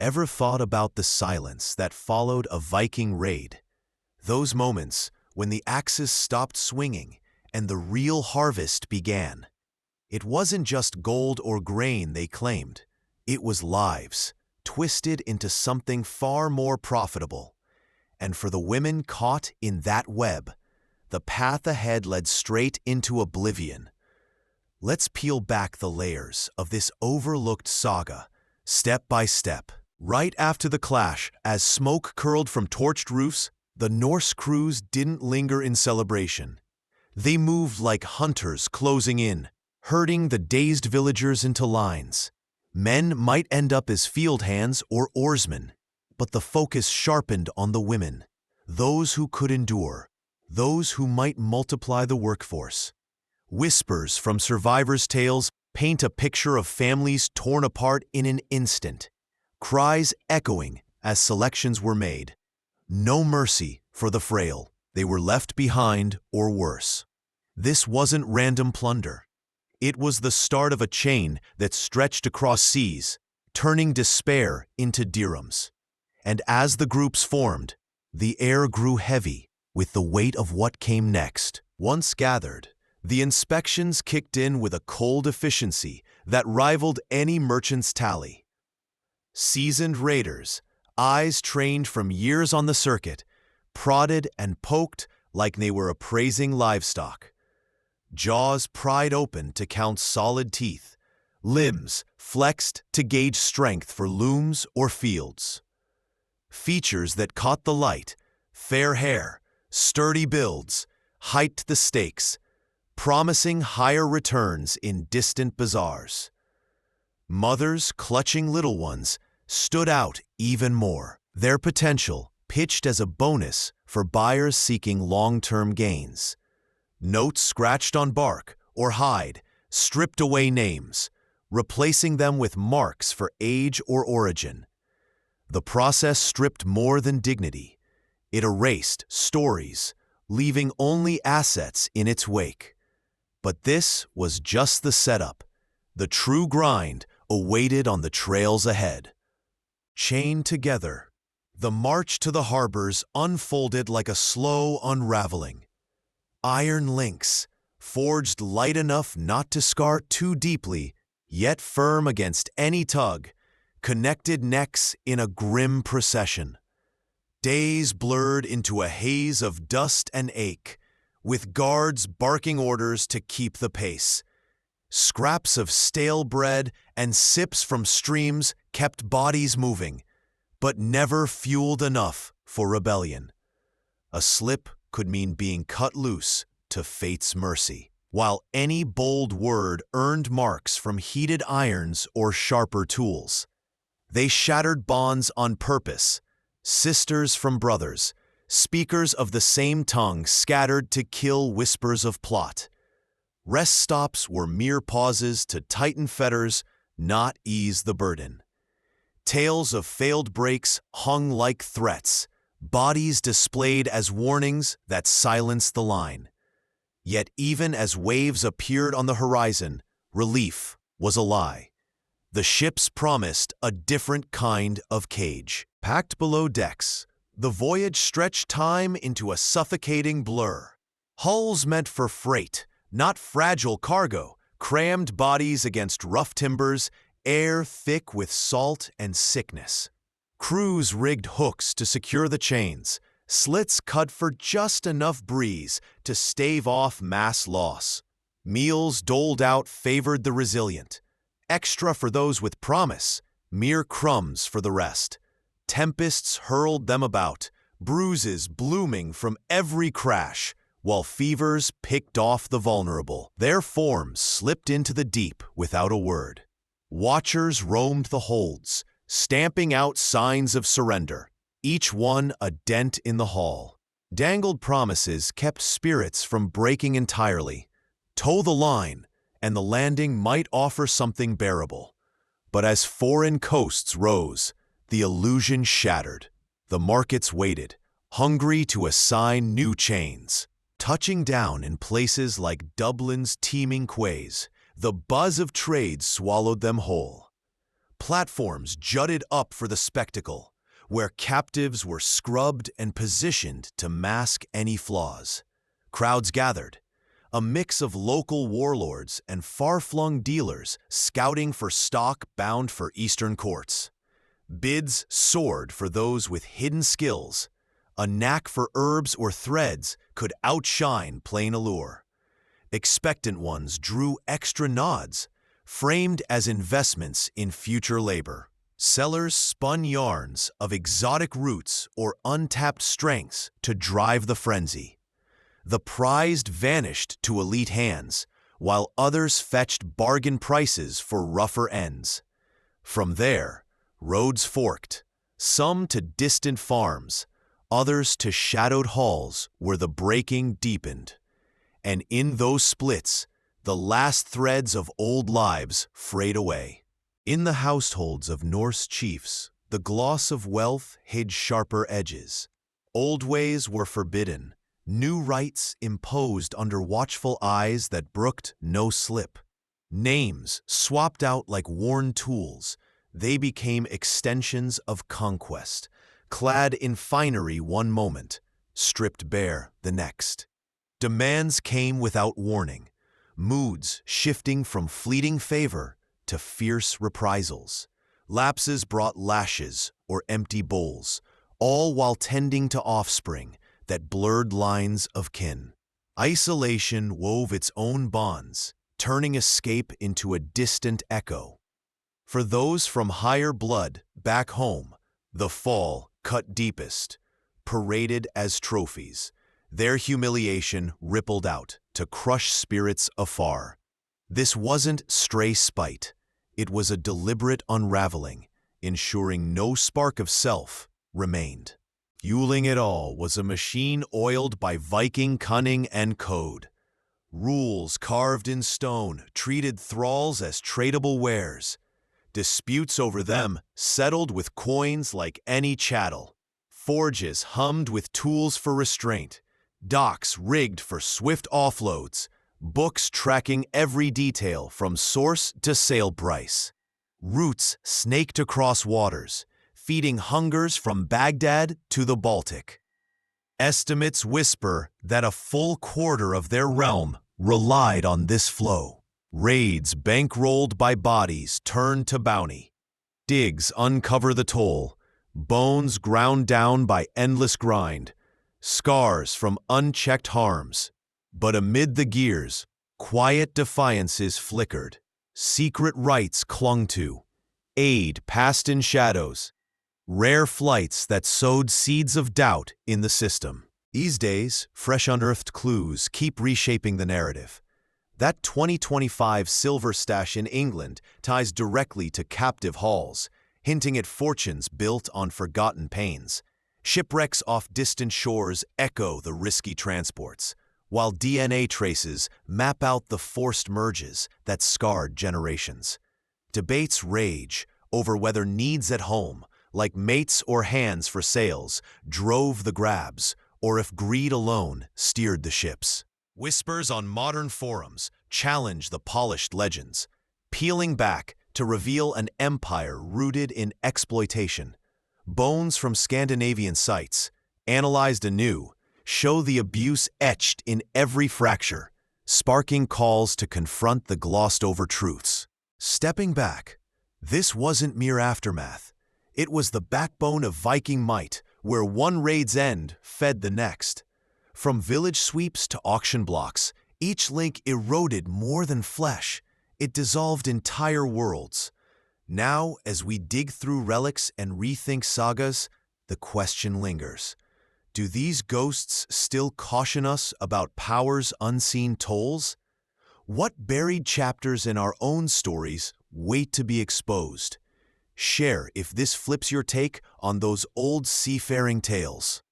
Ever thought about the silence that followed a Viking raid? Those moments when the axes stopped swinging and the real harvest began. It wasn't just gold or grain they claimed. It was lives, twisted into something far more profitable. And for the women caught in that web, the path ahead led straight into oblivion. Let's peel back the layers of this overlooked saga, step by step. Right after the clash, as smoke curled from torched roofs, the Norse crews didn't linger in celebration. They moved like hunters closing in, herding the dazed villagers into lines. Men might end up as field hands or oarsmen, but the focus sharpened on the women, those who could endure, those who might multiply the workforce. Whispers from survivors' tales paint a picture of families torn apart in an instant. Cries echoing as selections were made. No mercy for the frail. They were left behind or worse. This wasn't random plunder. It was the start of a chain that stretched across seas, turning despair into dirhams. And as the groups formed, the air grew heavy with the weight of what came next. Once gathered, the inspections kicked in with a cold efficiency that rivaled any merchant's tally. Seasoned raiders, eyes trained from years on the circuit, prodded and poked like they were appraising livestock. Jaws pried open to count solid teeth, limbs flexed to gauge strength for looms or fields. Features that caught the light, fair hair, sturdy builds, hyped the stakes, promising higher returns in distant bazaars. Mothers clutching little ones stood out even more, their potential pitched as a bonus for buyers seeking long-term gains. Notes scratched on bark or hide stripped away names, replacing them with marks for age or origin. The process stripped more than dignity. It erased stories, leaving only assets in its wake. But this was just the setup. The true grind awaited on the trails ahead. Chained together, the march to the harbors unfolded like a slow unraveling. Iron links, forged light enough not to scar too deeply, yet firm against any tug, connected necks in a grim procession. Days blurred into a haze of dust and ache, with guards barking orders to keep the pace. Scraps of stale bread and sips from streams kept bodies moving, but never fueled enough for rebellion. A slip could mean being cut loose to fate's mercy, while any bold word earned marks from heated irons or sharper tools. They shattered bonds on purpose, sisters from brothers, speakers of the same tongue scattered to kill whispers of plot. Rest stops were mere pauses to tighten fetters, not ease the burden. Tales of failed breaks hung like threats, bodies displayed as warnings that silenced the line. Yet even as waves appeared on the horizon, relief was a lie. The ships promised a different kind of cage. Packed below decks, the voyage stretched time into a suffocating blur. Hulls meant for freight, not fragile cargo, crammed bodies against rough timbers, air thick with salt and sickness. Crews rigged hooks to secure the chains, slits cut for just enough breeze to stave off mass loss. Meals doled out favored the resilient, extra for those with promise, mere crumbs for the rest. Tempests hurled them about, bruises blooming from every crash, while fevers picked off the vulnerable. Their forms slipped into the deep without a word. Watchers roamed the holds, stamping out signs of surrender, each one a dent in the hull. Dangled promises kept spirits from breaking entirely. Toe the line, and the landing might offer something bearable. But as foreign coasts rose, the illusion shattered. The markets waited, hungry to assign new chains. Touching down in places like Dublin's teeming quays, the buzz of trade swallowed them whole. Platforms jutted up for the spectacle, where captives were scrubbed and positioned to mask any flaws. Crowds gathered, a mix of local warlords and far-flung dealers scouting for stock bound for Eastern courts. Bids soared for those with hidden skills. A knack for herbs or threads could outshine plain allure. Expectant ones drew extra nods, framed as investments in future labor. Sellers spun yarns of exotic roots or untapped strengths to drive the frenzy. The prized vanished to elite hands, while others fetched bargain prices for rougher ends. From there, roads forked, some to distant farms, others to shadowed halls where the breaking deepened. And in those splits, the last threads of old lives frayed away. In the households of Norse chiefs, the gloss of wealth hid sharper edges. Old ways were forbidden, new rights imposed under watchful eyes that brooked no slip. Names swapped out like worn tools, they became extensions of conquest, clad in finery one moment, stripped bare the next. Demands came without warning, moods shifting from fleeting favor to fierce reprisals. Lapses brought lashes or empty bowls, all while tending to offspring that blurred lines of kin. Isolation wove its own bonds, turning escape into a distant echo. For those from higher blood back home, the fall cut deepest, paraded as trophies. Their humiliation rippled out to crush spirits afar. This wasn't stray spite. It was a deliberate unraveling, ensuring no spark of self remained. Fueling it all was a machine oiled by Viking cunning and code. Rules carved in stone treated thralls as tradable wares. Disputes over them settled with coins like any chattel. Forges hummed with tools for restraint. Docks rigged for swift offloads. Books tracking every detail from source to sale price. Routes snaked across waters, feeding hungers from Baghdad to the Baltic. Estimates whisper that a full quarter of their realm relied on this flow. Raids bankrolled by bodies turned to bounty. Digs uncover the toll, bones ground down by endless grind, scars from unchecked harms. But amid the gears, quiet defiances flickered, secret rights clung to, aid passed in shadows, rare flights that sowed seeds of doubt in the system. These days, fresh unearthed clues keep reshaping the narrative. That 2025 silver stash in England ties directly to captive hauls, hinting at fortunes built on forgotten pains. Shipwrecks off distant shores echo the risky transports, while DNA traces map out the forced merges that scarred generations. Debates rage over whether needs at home, like mates or hands for sales, drove the grabs, or if greed alone steered the ships. Whispers on modern forums challenge the polished legends, peeling back to reveal an empire rooted in exploitation. Bones from Scandinavian sites, analyzed anew, show the abuse etched in every fracture, sparking calls to confront the glossed-over truths. Stepping back, this wasn't mere aftermath. It was the backbone of Viking might, where one raid's end fed the next. From village sweeps to auction blocks, each link eroded more than flesh. It dissolved entire worlds. Now, as we dig through relics and rethink sagas, the question lingers. Do these ghosts still caution us about power's unseen tolls? What buried chapters in our own stories wait to be exposed? Share if this flips your take on those old seafaring tales.